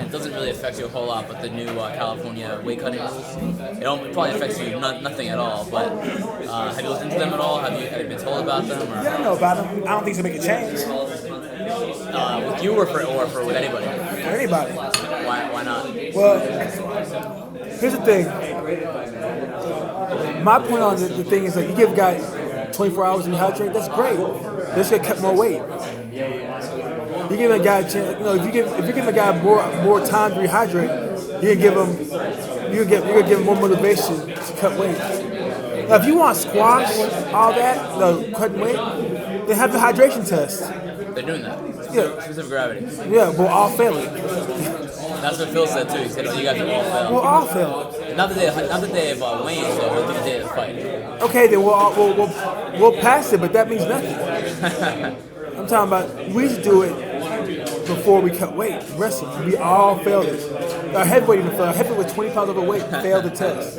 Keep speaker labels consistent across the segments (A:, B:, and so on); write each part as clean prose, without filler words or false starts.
A: it doesn't really affect you a whole lot, but the new California weight cutting rules, it probably affects you nothing at all. But have you looked into them at all? Have you been told about them? Or?
B: Yeah, I know about them. I don't think it's gonna make a change.
A: With you or for with anybody?
B: For anybody.
A: Why not?
B: Well, here's the thing. My point on the thing is like you give guys 24 hours to dehydrate, that's great. They're just gonna cut more weight. You give a guy a chance, if you give a guy more time to rehydrate, you're gonna give him more motivation to cut weight. Now, if you want to squash all that, cutting weight, then have the hydration test.
A: They're doing that.
B: Yeah.
A: Specific gravity.
B: Yeah, we'll all fail it.
A: That's what Phil said too. He said, "You guys will all fail."
B: We'll all fail it.
A: Not the day of weigh-ins, though, but the day of the fight.
B: Okay, then we'll pass it, but that means nothing. I'm talking about we used to do it before we cut weight. Wrestling, we all failed it. Our heavyweight even failed. Our heavyweight with 20 pounds overweight failed the test.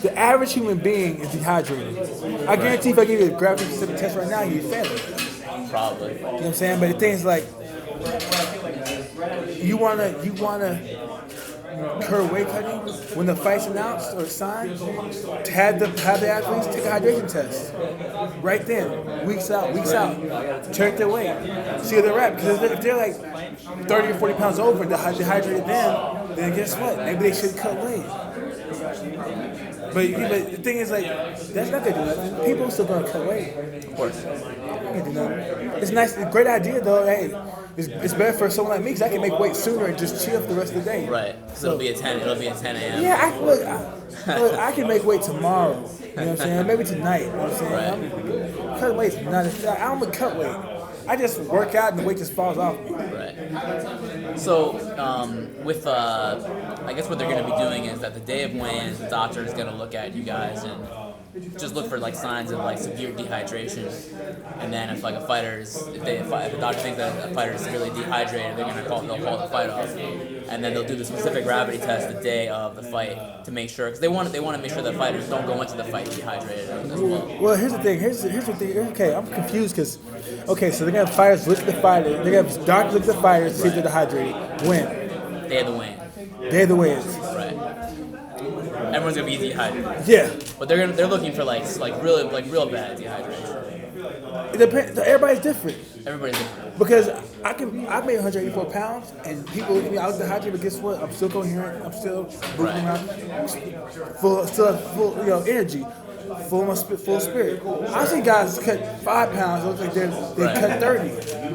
B: The average human being is dehydrated. I guarantee if I give you a gravity specific test right now, you'd fail it.
A: Probably.
B: You know what I'm saying? But the thing is like, you wanna incur weight cutting when the fight's announced or signed, to have the athletes take a hydration test right then, weeks out, check their weight, see where they're at. Because if they're like 30 or 40 pounds over, dehydrated then guess what? Maybe they should cut weight. But the thing is, like, that's not gonna do nothing. People are still gonna cut weight.
A: Of course.
B: It's nice, it's a great idea though. Hey, it's better for someone like me because I can make weight sooner and just chill for the rest of the day.
A: Right. So it'll be at 10 a.m.
B: Yeah, I can make weight tomorrow. You know what I'm saying? Maybe tonight. You know what I'm saying?
A: Right.
B: Cut weight. I don't cut weight. I just work out and the weight just falls off me.
A: Right. So, with I guess what they're going to be doing is that the day of weigh-ins, the doctor is going to look at you guys and just look for like signs of like severe dehydration, and then if like a fighter is, if the doctor thinks that a fighter is severely dehydrated, they'll call the fight off, and then they'll do the specific gravity test the day of the fight to make sure, because they want to make sure that fighters don't go into the fight dehydrated as well.
B: Well, here's the thing. Here's the thing. Okay, I'm confused because so they're gonna have fighters look at the fighter. They're gonna have doctors look at the fighters to see if they're dehydrated. When?
A: Day of the weigh-in.
B: Day of the weigh-ins.
A: Right. Everyone's gonna be dehydrated.
B: Yeah.
A: But they're looking for like real bad dehydration.
B: It depends. Everybody's different.
A: Everybody's different.
B: Because I made 184 pounds, and people look at me, I was dehydrated, but guess what? I'm still coherent. I'm still moving around, full energy, full spirit. I see guys cut 5 pounds, it looks like they cut 30.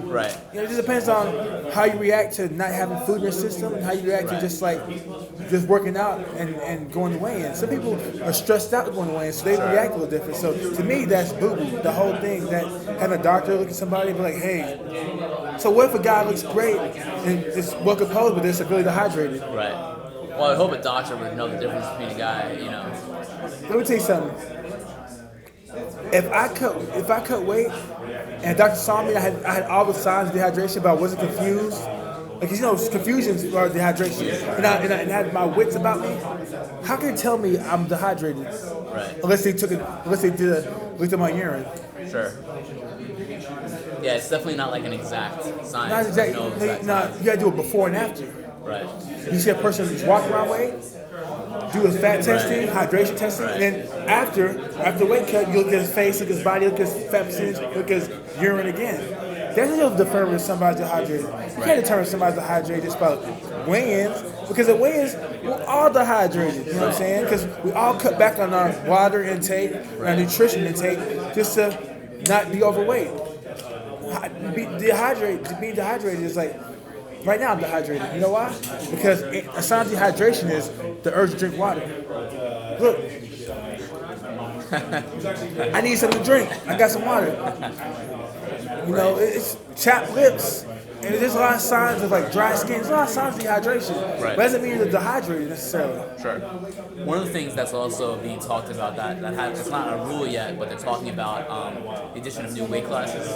A: Right.
B: It just depends on how you react to not having food in your system, and how you react to just working out and going away. And some people are stressed out going away, so they react a little different. So to me, that's boo-boo. The whole thing, that having a doctor look at somebody and be like, hey, so what if a guy looks great and is well composed, but they're severely dehydrated?
A: Right. Well, I hope a doctor would know the difference between a guy,
B: Let me tell you something. If I cut weight and a doctor saw me, I had all the signs of dehydration, but I wasn't confused. Like, confusions are dehydration. And I had my wits about me. How can they tell me I'm dehydrated?
A: Right.
B: Unless they looked at my urine.
A: Sure. Yeah, it's definitely not like an exact science.
B: Not exactly. You gotta do it before and after.
A: Right.
B: You see a person who's walking around weight, do his fat testing, hydration testing, and then after weight cut, you look at his face, look at his body, look at his fat percentage, look at his urine again. That's how you'll determine if somebody's dehydrated. You can't determine if somebody's dehydrated just by weigh-ins, because at weigh-ins, we're all dehydrated, you know what I'm saying? Because we all cut back on our water intake, our nutrition intake, just to not be overweight. Being dehydrated is like, right now I'm dehydrated. You know why? Because a sign of dehydration is the urge to drink water. Look. I need something to drink. I got some water. It's chapped lips. And there's a lot of signs of like dry skin. There's a lot of signs of dehydration.
A: Right.
B: But that doesn't mean you're dehydrated necessarily.
A: Sure. One of the things that's also being talked about it's not a rule yet, but they're talking about the addition of new weight classes.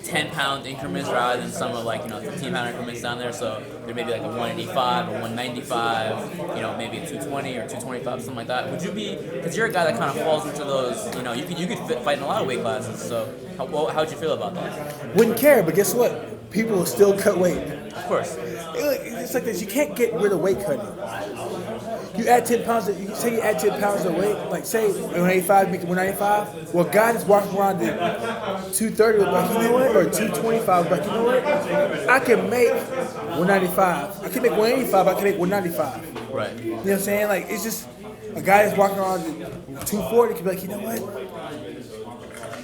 A: 10-pound increments rather than some of 15-pound increments down there. So there may be like a 185 or 195, maybe a 220 or 225, something like that. Would you be? Because you're a guy that kind of falls into those. You could fight in a lot of weight classes. So how'd you feel about that?
B: Wouldn't care, but guess what? People will still cut weight.
A: Of course.
B: It's like this. You can't get rid of weight cutting. You add 10 pounds. You say you add 10 pounds of weight. Like say 185, make it 195. Well, guy that's walking around at 230 was like, you know what, or 225 was like, you know what, I can make 195. I can make 185. I can make 195.
A: Right.
B: You know what I'm saying? Like it's just a guy that's walking around at 240 can be like, you know what,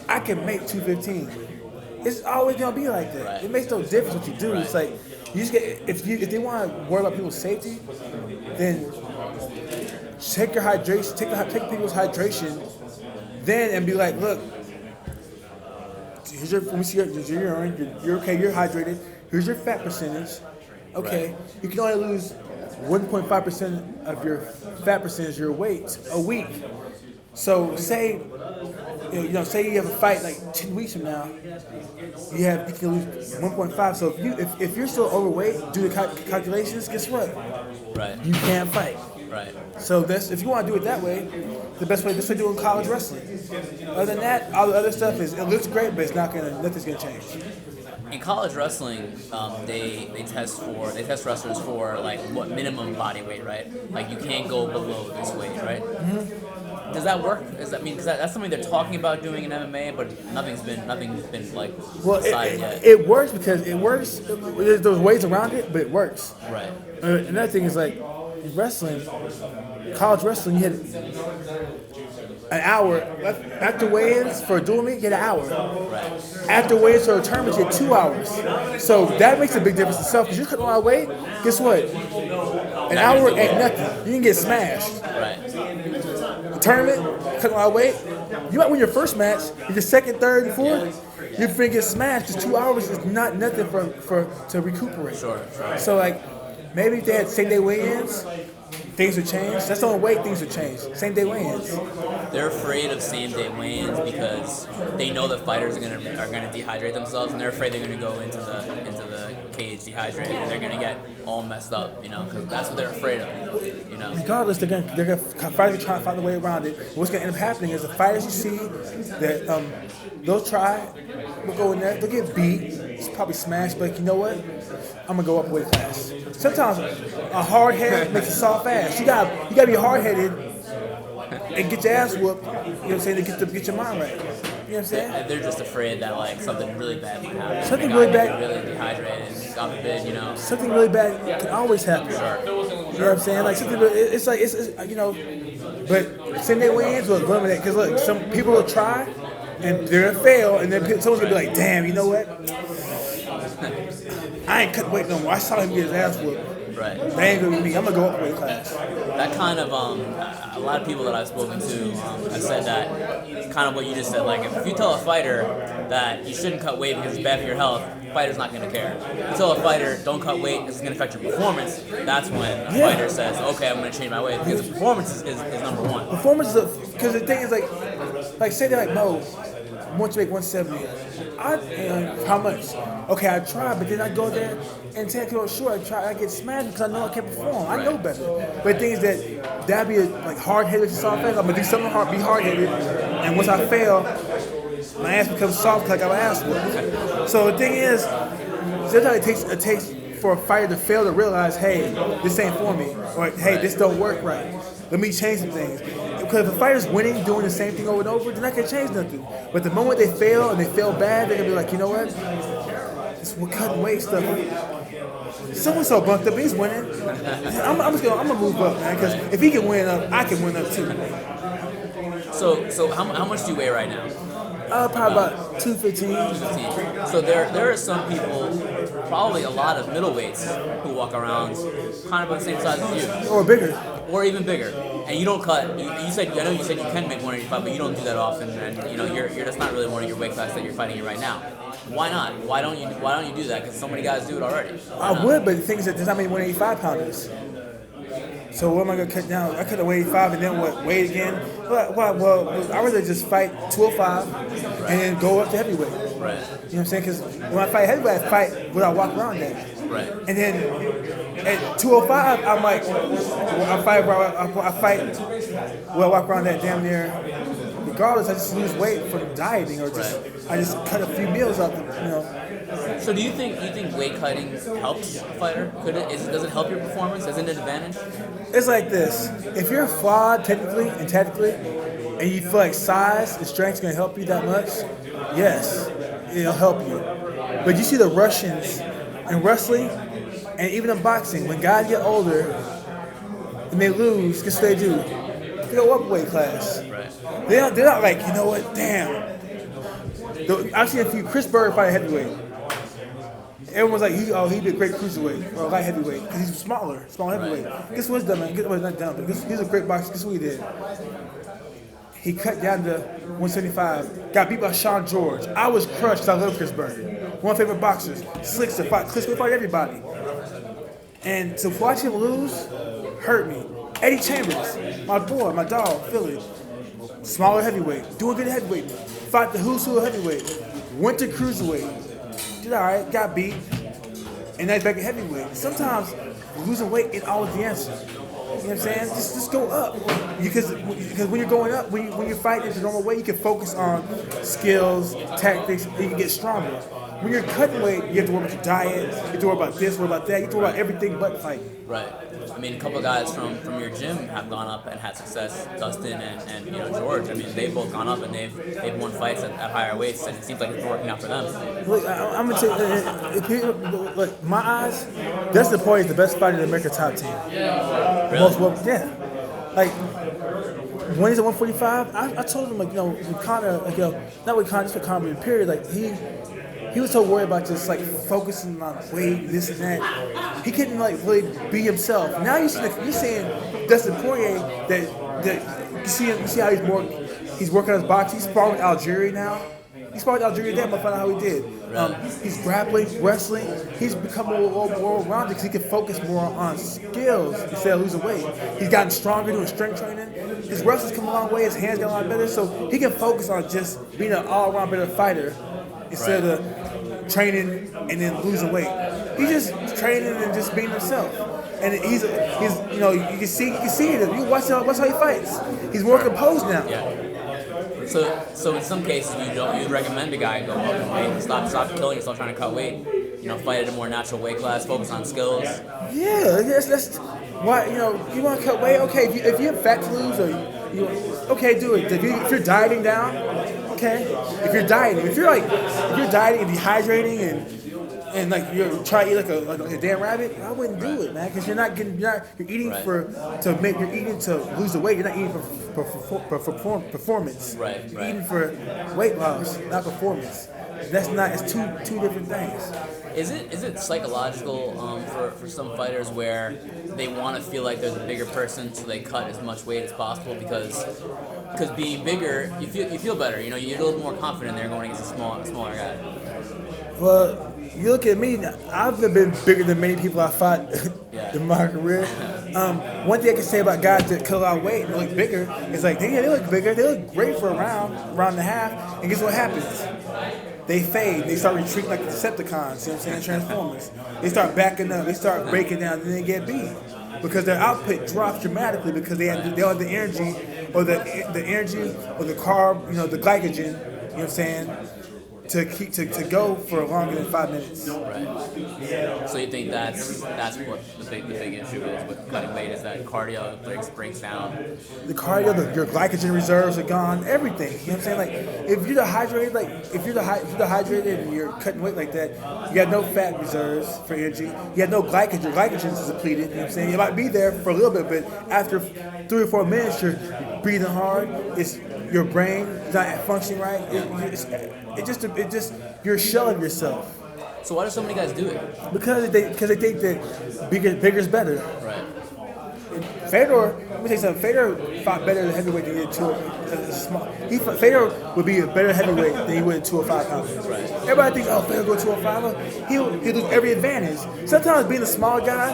B: I can make 215. It's always gonna be like that.
A: Right.
B: It makes no difference what you do.
A: Right.
B: It's like you just get if they want to worry about people's safety, then check your hydration, take people's hydration, then and be like, look, here's your, let me see your urine. You're okay. You're hydrated. Here's your fat percentage. Okay,
A: Right.
B: you can only lose 1.5% of your fat percentage, your weight, a week. So say say you have a fight like 10 weeks from now, you can lose 1.5. So if you're still overweight, do the calculations. Guess what?
A: Right.
B: You can't fight.
A: Right.
B: So if you want to do it that way, this way to do it in college wrestling. Other than that, all the other stuff it looks great, but nothing's gonna change.
A: In college wrestling, they test wrestlers for like what minimum body weight, right? Like you can't go below this weight, right?
B: Mm-hmm.
A: Does that work? Because that's something they're talking about doing in MMA, but nothing's been like decided yet.
B: It works because it works. There's ways around it, but it works.
A: Right.
B: Another thing is like in wrestling, college wrestling, you had an hour after weigh-ins for a dual meet. You had an hour.
A: Right.
B: After weigh-ins for a tournament, you had 2 hours. So that makes a big difference itself. Because you're cutting a lot of weight. Guess what? An hour ain't nothing. You can get smashed.
A: Right.
B: Tournament, cutting a lot of weight. You might win your first match. If your second, third, and fourth, you're finna get smashed because 2 hours is not nothing to recuperate.
A: Sure.
B: So like, maybe if they had same day weigh-ins, things would change. That's the only way things would change. Same day weigh-ins.
A: They're afraid of same day weigh-ins because they know that fighters are gonna dehydrate themselves, and they're afraid they're gonna go into the cage dehydrated, and they're gonna get all messed up, because that's what they're afraid of,
B: Regardless, they're gonna fighters are trying to find a way around it. What's gonna end up happening is the fighters you see that they'll try, will go in there, they'll get beat, it's probably smashed, but you know what? I'm gonna go up weight class. Sometimes a hard head makes a soft ass. You gotta be hard headed and get your ass whooped. You know what I'm saying? To get your mind right. You know what I'm saying?
A: They're just afraid that like something really bad might happen.
B: Something
A: They
B: really
A: got
B: bad.
A: really dehydrated, God forbid,
B: Something really bad can always happen.
A: Sure.
B: You know what I'm saying? Like something, it's but same day weigh-ins will eliminate because look, some people will try and they're gonna fail, and then someone's gonna be like, damn, you know what? I ain't cut weight no more. I saw him get his ass whooped.
A: Right.
B: That ain't gonna be me. I'm gonna go up weight class.
A: That kind of a lot of people that I've spoken to have said that kind of what you just said. Like if you tell a fighter that you shouldn't cut weight because it's bad for your health, the fighter's not going to care. If you tell a fighter don't cut weight because it's going to affect your performance, that's when a fighter says, okay, I'm going to change my weight because the performance is number one.
B: Performance is because the thing is like say they're like, no, I want to make 170. How much? Okay, I try, but then I go there and 10 kilos short. I get smashed because I know I can't perform. I know better. But the thing is that'd be like hard-headed to soft face. I'm gonna do something hard, be hard-headed, and once I fail, my ass becomes soft like I'm ass whooped. So the thing is, sometimes it takes for a fighter to fail to realize, hey, this ain't for me, or hey, this don't work right. Let me change some things. Because if a fighter's winning, doing the same thing over and over, they're not gonna change nothing. But the moment they fail and they fail bad, they're gonna be like, you know what? We're cutting weight stuff. Someone's so bunked up, he's winning. I'm gonna move up, man. Because if he can win up, I can win up too.
A: So how much do you weigh right now?
B: Probably about 215.
A: So there are some people, probably a lot of middleweights who walk around kind of about the same size as you.
B: Or bigger.
A: Or even bigger. And you don't cut. You said I know you said you can make 185, but you don't do that often. And you're that's not really one of your weight classes that you're fighting in right now. Why not? Why don't you do that? Because so many guys do it already.
B: I would, but the thing is that there's not many 185 pounders. So what am I gonna cut down? I cut to 185 and then what? Weigh again? Well, I rather just fight 205 and then go up to heavyweight.
A: Right.
B: You know what I'm saying? Because when I fight heavyweight, I fight what I walk around at.
A: Right.
B: And then at 205, I'm like, I fight where I walk around that damn near. Regardless, I just lose weight from dieting or just I just cut a few meals up,
A: So do you think weight cutting helps a fighter? Does it help your performance? Isn't it an advantage?
B: It's like this. If you're flawed technically and tactically, and you feel like size and strength is going to help you that much, yes, it'll help you. But you see the Russians in wrestling and even in boxing, when guys get older and they lose, guess what they do? They go up weight class.
A: Right.
B: They're not like, you know what, damn. I've seen a few, Chris Berg fight a heavyweight. Everyone's like, he'd be a great cruiserweight or a light heavyweight because he's smaller heavyweight.
A: Right.
B: Guess what's done, man? Not done, but he's a great boxer. Guess what he did? He cut down to 175. Got beat by Sean George. I was crushed. I love Chris Berg. One of my favorite boxers. Slickster fought everybody. And to watch him lose hurt me. Eddie Chambers, my boy, my dog, Philly. Smaller heavyweight. Doing good at heavyweight. Fought the who's who of heavyweight. Went to cruiserweight. Did all right. Got beat. And now he's back at heavyweight. Sometimes losing weight ain't always the answer. You know what I'm saying? Just go up. Because when you're going up, when you're fighting in the normal way, you can focus on skills, tactics, and you can get stronger. When you're cutting weight, you have to worry about your diet, you have to worry about this, worry about that, you have to worry about everything but fighting.
A: Right. I mean, a couple of guys from your gym have gone up and had success. Dustin and George. I mean, they've both gone up and they've won fights at higher weights, and it seems like it's working out for them.
B: Look, I'm gonna tell you, look, my eyes, Dustin Poirier is the best fighter in the American top 10.
A: Really?
B: Yeah. Like when he's at 145, I told him with Conor, not with Conor, just with Conor, but period, like he was so worried about just like focusing on weight, this and that. He couldn't like really be himself. Now you're seeing Dustin Poirier that you see how he's working on his boxing. He's sparring with Algeria now. He's sparring with Algeria there, but find out how he did. He's grappling, wrestling. He's become more well-rounded because he can focus more on skills instead of losing weight. He's gotten stronger doing strength training. His wrestling's come a long way. His hands got a lot better, so he can focus on just being an all-around better fighter instead of training and then losing weight. He's just training and just being himself. And he's you can see it. You watch how he fights. He's more composed now.
A: Yeah. So in some cases you'd recommend a guy go up in weight and stop killing yourself trying to cut weight. Fight at a more natural weight class, focus on skills.
B: Yeah, that's why you want to cut weight. Okay, if you have fat to lose, or do it. If you're dieting down, okay. If you're dieting and dehydrating and like you're trying to eat like a damn rabbit, I wouldn't do it, man, because you're eating to lose the weight. You're not eating for performance.
A: Right.
B: You're eating for weight loss, not performance. It's two different things.
A: Is it psychological for some fighters where they want to feel like they're the bigger person, so they cut as much weight as possible because being bigger, you feel better. You're a little more confident there going against a smaller guy.
B: Well, you look at me. I've been bigger than many people I fought in my career. One thing I can say about guys that cut a lot of weight and look bigger is like they look bigger. They look great for a round and a half, and guess what happens? They fade. They start retreating like the Decepticons. You know what I'm saying? Transformers. They start backing up. They start breaking down, and then they get beat because their output drops dramatically because they have the energy or the energy or the carb, the glycogen. You know what I'm saying? To go for longer than 5 minutes.
A: Right. So you think that's what the big issue is with cutting weight is that cardio breaks down.
B: The cardio, your glycogen reserves are gone. Everything. You know what I'm saying? Like if you're dehydrated and you're cutting weight like that, you got no fat reserves for energy. You have no glycogen. Your glycogen is depleted. You know what I'm saying? You might be there for a little bit, but after 3 or 4 minutes, you're breathing hard. It's your brain is not functioning right. It just you're shelling yourself.
A: So why do so many guys do it?
B: Because they think that bigger is better.
A: Right.
B: Fedor, let me tell you something. Fedor fought better than heavyweight than he did Fedor would be a better heavyweight than he would at 205 pounds.
A: Right.
B: Everybody thinks, Fedor go 205. He'll lose every advantage. Sometimes being a small guy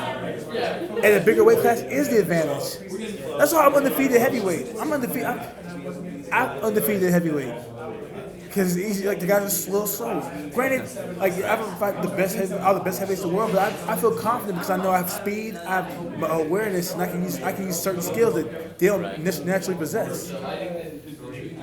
B: at a bigger weight class is the advantage. That's why I'm undefeated heavyweight. I'm undefeated heavyweight. Because the guys are a little slow. Granted, like I haven't fought all the best heavyweights in the world, but I feel confident because I know I have speed, I have awareness, and I can use certain skills that they don't naturally possess.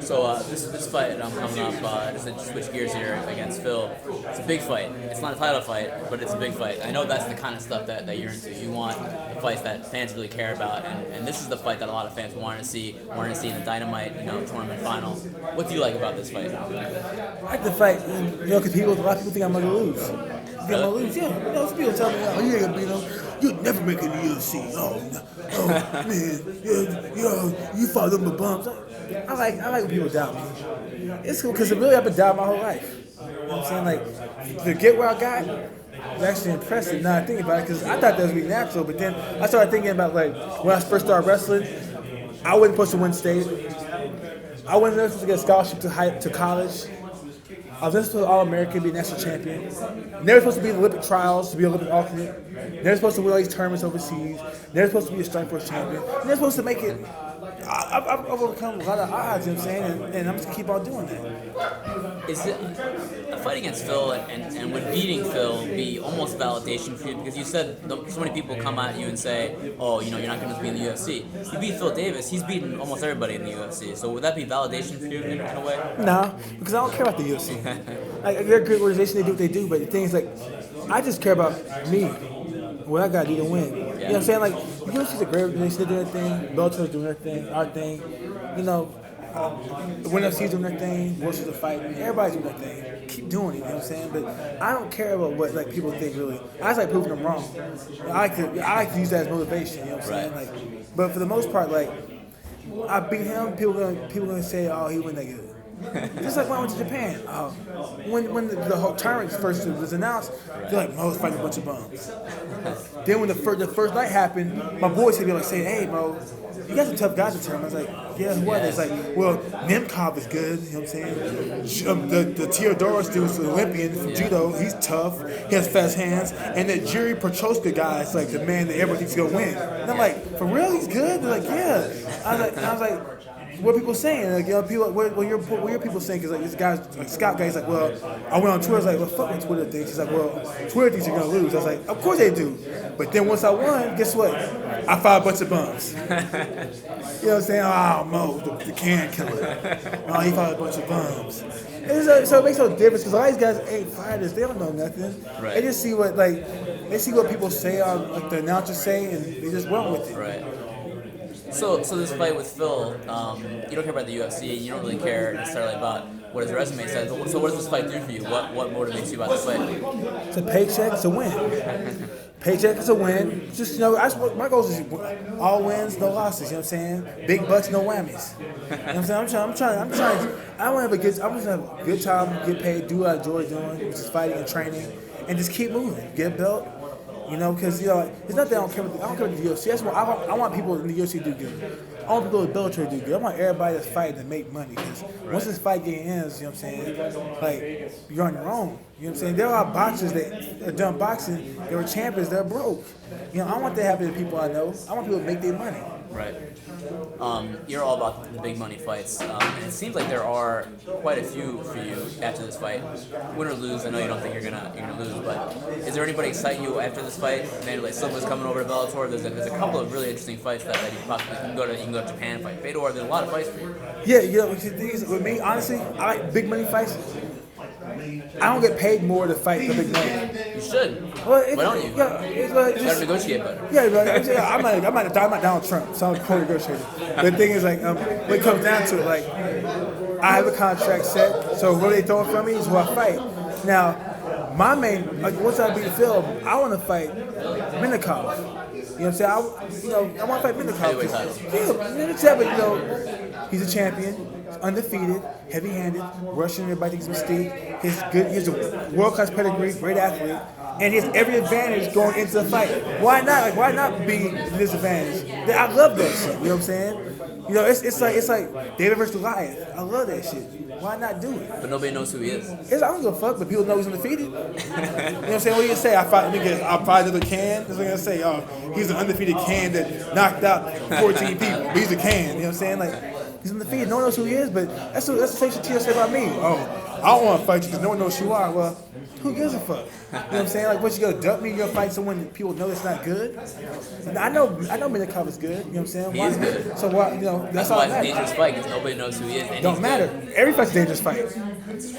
A: So this fight coming up, just to switch gears here against Phil, it's a big fight. It's not a title fight, but it's a big fight. I know that's the kind of stuff that you're into. You want the fights that fans really care about, and this is the fight that a lot of fans wanted to see in the Dynamite, tournament final. What do you like about this fight?
B: I like the fight, because a lot of people think I'm gonna lose. I'm gonna lose, yeah. Some people tell me, oh, you ain't gonna beat him. You'll never make it in the UFC. Oh man, you fought them with bumps. I like when people doubt me. It's cool because really I've been doubting my whole life. You know what I'm saying? Like, to get where I got was actually impressive. Now I think about it, because I thought that was be natural, but then I started thinking about, like, when I first started wrestling, I wasn't supposed to win state. I wasn't supposed to get a scholarship to college. I was supposed to be All-American, be a national champion. Never supposed to be in the Olympic trials, to be an Olympic alternate. Never supposed to win all these tournaments overseas. Never supposed to be a Strikeforce champion. Never supposed to make it. I've overcome a lot of odds, you know what I'm saying? And I'm just going to keep on doing that.
A: Is it a fight against Phil and would beating Phil be almost validation for you? Because you said so many people come at you and say, oh, you're not going to be in the UFC. You beat Phil Davis, he's beaten almost everybody in the UFC. So would that be validation for you in a way?
B: No, because I don't care about the UFC. Like, they're a great organization, they do what they do, but the thing is, like, I just care about me, what I got to do to win. You know what I'm saying? Like, UFC's a great organization, they're doing their thing, Bellator's doing their thing, our thing, the Winner FC's doing their thing, World's the fight, everybody's doing their thing. Keep doing it, you know what I'm saying? But I don't care about what, like, people think, really. I just like proving them wrong. I like to use that as motivation, you know what I'm saying? Like, but for the most part, like, I beat him, people gonna say, oh, he wasn't that good. Just like when I went to Japan, when the whole tournament first was announced, they're like, Mo's fighting a bunch of bums. Then when the first night happened, my boys would be like saying, hey, Mo, you got some tough guys in the tournament. I was like, yeah, who are they? It's like, well, Nemkov is good, you know what I'm saying? The Teodoros dude is an Olympian from judo, he's tough, he has fast hands, and the Jiri Prochazka guy is like the man that everybody thinks is gonna win. And I'm like, for real, he's good? They're like, yeah. I was like, what are people saying? Like, people, what your people saying? Because, like, this guy's, like, Scott guy's like, well, I went on Twitter. I was like, well, fuck what Twitter thinks. He's like, well, Twitter thinks you're gonna lose. I was like, of course they do. But then once I won, guess what? I fought a bunch of bums. You know what I'm saying? Oh, Mo, the can killer. Oh, he fought a bunch of bums. And so it makes no difference because a lot of these guys ain't fighters. They don't know nothing.
A: Right.
B: They just see what people say, like the announcers say, and they just run with it.
A: Right. So this fight with Phil, you don't care about the UFC, you don't really care necessarily about what his resume says. So what does this fight do for you? What motivates you about this fight?
B: It's a paycheck, it's a win. Paycheck is a win. Just, my goal is all wins, no losses, you know what I'm saying? Big bucks, no whammies. You know what I'm saying? I'm trying. I want to have a good time, get paid, do what I enjoy doing, which is fighting and training, and just keep moving. Get a belt. Because it's not that I don't care about the UFC. That's what I want people in the UFC to do good. I want people in Bellator to do good. I want everybody that's fighting to make money. Because once this fight game ends, you know what I'm saying? Like, you're on your own. You know what I'm saying? There are boxers that are done boxing. They were champions. They're broke. I want that to happen to people I know. I want people to make their money.
A: Right. You're all about the big money fights, and it seems like there are quite a few for you after this fight. Win or lose, I know you don't think you're gonna lose, but is there anybody excite you after this fight? Mandalay Silva's coming over to Bellator. There's a couple of really interesting fights that you possibly can go to Japan and fight Fedor. There's a lot of fights for you.
B: Yeah, the thing is, with me, honestly, I like big money fights. I don't get paid more to fight for big money.
A: You should.
B: Well,
A: why don't you?
B: You
A: gotta negotiate better.
B: Yeah, but I'm not Donald Trump, so I'm co-negotiating. But the thing is, like, when it comes down to it, like, I have a contract set, so what they throwing from me is who I fight. Now, my main, like, once I beat Phil, I want to fight Minikov. You know what I'm saying? I want to fight Minikov. Yeah, but he's a champion. Undefeated, heavy-handed, Russian, everybody thinks mystique. He's a world-class pedigree, great athlete, and he has every advantage going into the fight. Why not? Like, why not be disadvantaged? I love that shit. You know what I'm saying? It's like David versus Goliath. I love that shit. Why not do it?
A: But nobody knows who he is.
B: I don't give a fuck, but people know he's undefeated. You know what I'm saying? What do you say? I fought another can. That's what I'm gonna say. Oh, he's an undefeated can that knocked out 14 people. But he's a can. You know what I'm saying? Like, He's undefeated. No one knows who he is, but that's the same shit Tito said about me. Oh, I don't want to fight you because no one knows who you are. Well, who gives a fuck? You know what I'm saying? Like, what, you gonna dump me? You gonna fight someone that people know that's not good? And I know Minikov is good. You know what I'm saying?
A: He is good.
B: So why? You know, that's all
A: why
B: that
A: it's a
B: matters.
A: dangerous fight because nobody knows who he is. And
B: Don't
A: he's
B: matter.
A: good.
B: Every fight's a dangerous fight.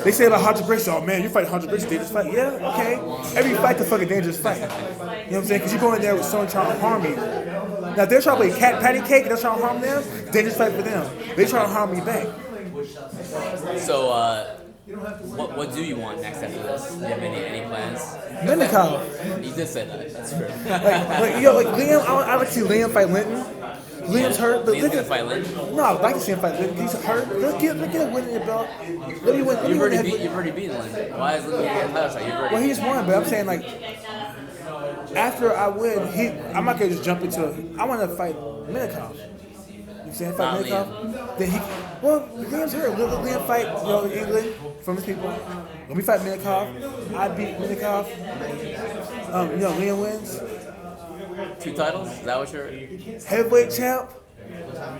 B: They say about 100 bricks, oh man, you fight 100 bricks, a dangerous fight. Yeah, okay. Every fight's a fucking dangerous fight. You know what I'm saying? Because you go in there with someone trying to harm you. Now, if they're trying to play cat patty cake and they're trying to harm them, dangerous fight for them. They trying to harm me back.
A: So, what do you want next after this? Do you have any plans?
B: Minikov.
A: You did say that. That's true.
B: Like Liam, I like to see Liam fight Linton. Liam's hurt, but
A: Liam's gonna fight Linton?
B: No, I'd like to see him fight Linton. He's hurt. Look at him winning the belt.
A: You've already beaten Linton. Why is Linton getting a title shot? You've already
B: Well, he's won, but I'm saying like after I win, I'm not gonna just jump into it. I want to fight Minikov. You saying fight
A: Not
B: Minikov? Then Liam's hurt. Let Liam fight, England from his people. When we fight Minikov, I beat Minikov. Liam wins.
A: 2 titles? Is that what you're?
B: Heavyweight champ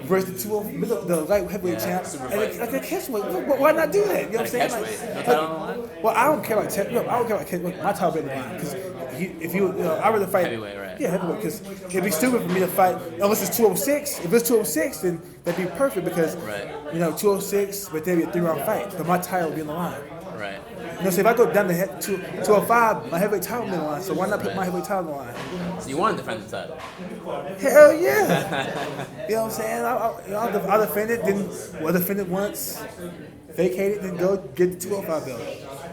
B: versus the light heavyweight champ.
A: super
B: And
A: fight.
B: like a catchweight. Why not do that? You know what I'm saying?
A: Catchweight. No title on the line?
B: Well, I don't care about I don't care about catchweight. My title better line because I'd rather fight
A: Heavyweight, right?
B: Yeah, heavyweight. Because it'd be stupid for me to fight unless it's 206. If it's 206, then that'd be perfect because
A: Right.
B: 206, but there'd be a 3-round fight. But my title would be on the line.
A: Right.
B: So if I go down to 205, my heavyweight title would be on the line. So why not put my heavyweight title on the line?
A: So you want to defend the title?
B: Hell yeah! You know what I'm saying? I'll defend it, then we'll defend it once, vacate it, then go get the 205 belt.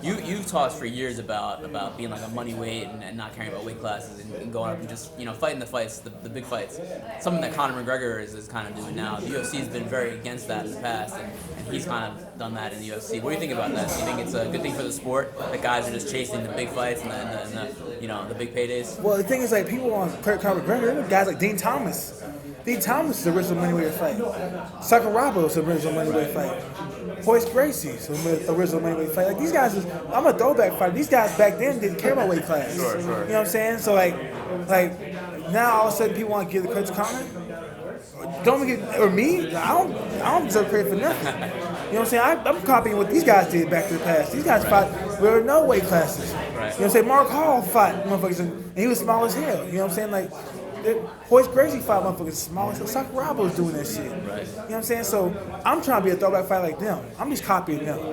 A: You've talked for years about being like a money weight and not caring about weight classes and going up and just fighting the fights, the big fights. Something that Conor McGregor is kind of doing now. The UFC has been very against that in the past, and he's kind of done that in the UFC. What do you think about that? Do you think it's a good thing for the sport that guys are just chasing the big fights and the big paydays?
B: Well, the thing is, like, people want Conor McGregor, guys like Dean Thomas. Dean Thomas is the original money-weight fight. Sakuraba is the original money-weight fight. Hoist Gracie is the original money-weight fight. Like, these guys, I'm a throwback fighter. These guys back then didn't care about weight class.
A: Sure.
B: You know what I'm saying? So, like now all of a sudden people want to give the credit to Conor. Or me? I don't deserve credit for nothing. You know what I'm saying? I'm copying what these guys did back in the past. These guys fought where there were no weight classes.
A: Right.
B: You know what I'm saying? Mark Hall fought motherfuckers and he was small as hell. You know what I'm saying? Like, Hoist Gracie fought motherfuckers small as hell. Sakuraba was doing that shit.
A: Right.
B: You know what I'm saying? So I'm trying to be a throwback fight like them. I'm just copying them. You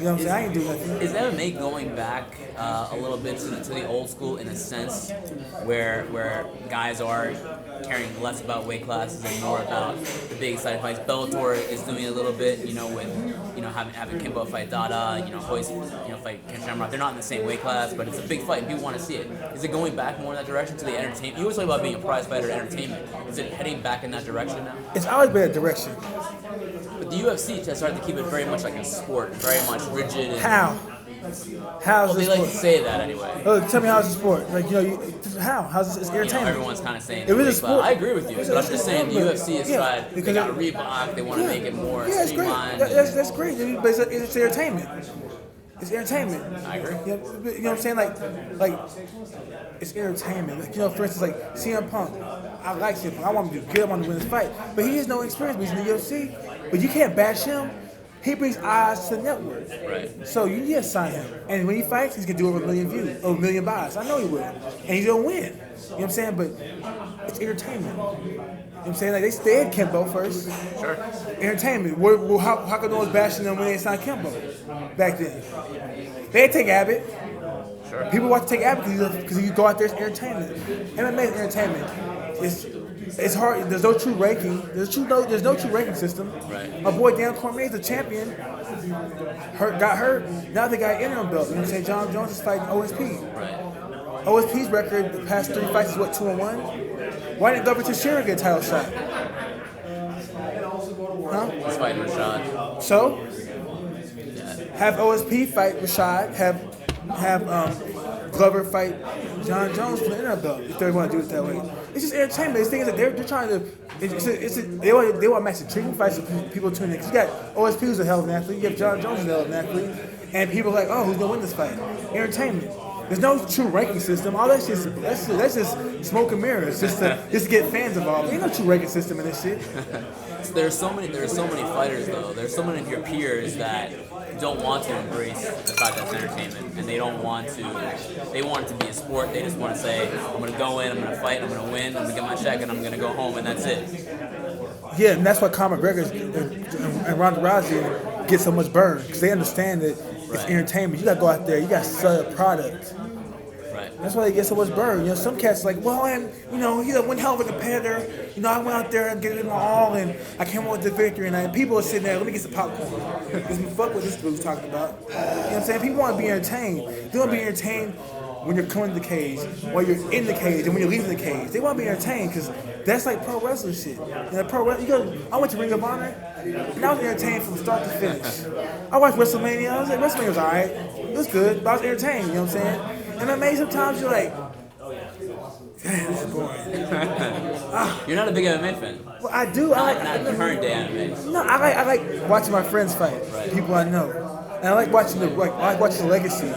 B: know what I'm saying? I ain't doing nothing.
A: Is MMA going back a little bit to the old school in a sense, where guys are caring less about weight classes and more about the big exciting fights? Bellator is doing a little bit, with having Kimbo fight Dada, Hoist, fight Ken Shamrock. They're not in the same weight class, but it's a big fight and people want to see it. Is it going back more in that direction to the entertainment? You always talk about being a prize fighter entertainment. Is it heading back in that direction now?
B: It's always been a direction.
A: But the UFC has started to keep it very much like a sport, very much rigid. And,
B: How? How's
A: well, they
B: this
A: like
B: sport?
A: to say that anyway.
B: Tell me how's the sport? Like, how? How's this? It's entertainment.
A: Everyone's kind of saying
B: It was a
A: weight
B: sport.
A: class. I agree with you, but I'm just saying the UFC has tried. They
B: because
A: got a Reebok. They want to make it more
B: it's great.
A: streamlined.
B: That's great. But it's entertainment. It's entertainment.
A: I agree.
B: You know what I'm saying? Like it's entertainment. Like, for instance, like CM Punk. I like CM Punk. I want him to do good. I want him to win this fight. But he has no experience. But he's in the UFC. But you can't bash him. He brings eyes to the network.
A: Right.
B: So you need to sign him. And when he fights, he's going to do over 1 million views, over 1 million buys. I know he will. And he's going to win. You know what I'm saying? But it's entertainment. You know what I'm saying? Like, they had Kimbo first.
A: Sure.
B: Entertainment. How come no one's bashing them when they signed Kimbo back then? They had Take Abbott.
A: Sure.
B: People watch Take Abbott because he go out there, it's entertainment. MMA is entertainment. It's hard. There's no true ranking. There's no true ranking system.
A: Right.
B: My boy Dan Cormier is the champion. Got hurt. Now they got an interim belt. You know what I'm saying? John Jones is fighting OSP.
A: Right.
B: OSP's record the past 3 fights is what, 2-1? Why didn't Glover Teixeira get a title shot? Huh?
A: He's fighting Rashad.
B: So have OSP fight Rashad. Have Glover fight John Jones for the interim belt if they want to do it that way. It's just entertainment. It's things that they're trying to. They want to match the treatment fights so people tune in. 'Cause you got OSP who's a hell of an athlete. You have John Jones who's a hell of an athlete, and people are like, oh, who's gonna win this fight? Entertainment. There's no true ranking system. All that's just smoke and mirrors. Just to get fans involved. There ain't no true ranking system in this shit.
A: There's so many fighters though. There's so many of your peers that don't want to embrace the fact that it's entertainment, and they don't want to. They want it to be a sport. They just want to say, I'm gonna go in, I'm gonna fight, I'm gonna win, I'm gonna get my check, and I'm gonna go home, and that's it.
B: Yeah, and that's why Conor McGregor and Ronda Rousey get so much burn because they understand that it's entertainment. You gotta go out there. You gotta sell a product.
A: Right.
B: That's why they get so much burn. You know, some cats like, well, and he's one hell of a competitor. I went out there and gave it my all, and I came up with the victory. And people are sitting there, let me get some popcorn. Because we fuck what this dude's talking about. You know what I'm saying? People want to be entertained. They want to be entertained when you're coming to the cage, while you're in the cage, and when you're leaving the cage. They want to be entertained because that's like pro wrestling shit. I went to Ring of Honor, and I was entertained from start to finish. I watched WrestleMania. I was like, WrestleMania was alright. It was good, but I was entertained. You know what I'm saying? And MMA, sometimes you're like, damn, this is boring.
A: You're not a big MMA fan.
B: Well, I do.
A: Not current day MMA.
B: No, I like watching my friends fight, people I know, and I like watching the legacy.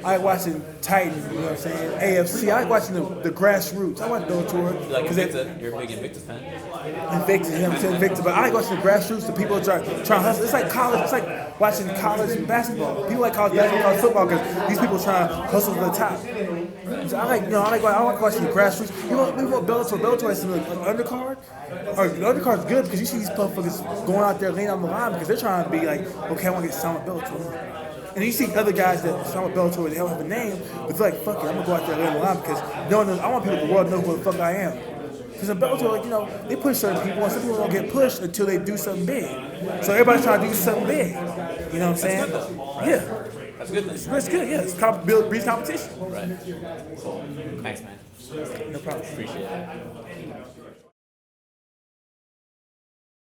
B: I like watching Titan, you know what I'm saying? AFC. I like watching the grassroots. I watch Bellator.
A: You like Invicta? You're a big Invicta fan.
B: Invicta, you know what I'm saying? Invicta. But I like watching the grassroots. The people try to hustle. It's like college. It's like watching college basketball. People like college basketball, college football because these people try to hustle to the top. So I like watching the grassroots. We want Bellator. Bellator has some undercard. Or the undercard's good because you see these motherfuckers going out there laying on the line because they're trying to be like, okay, I want to get signed with Bellator. And you see other guys that sign with Bellator, they don't have a name, but they're like, fuck it, I'm gonna go out there and lay on the line because I want people in the world to know who the fuck I am. Because in Bellator, they push certain people, and some people don't get pushed until they do something big. So everybody's trying to do something big. You know what I'm saying? Yeah.
A: That's good.
B: It's good, yeah. It's breeds competition.
A: Right. Cool. Thanks, man.
B: No problem.
A: Appreciate it.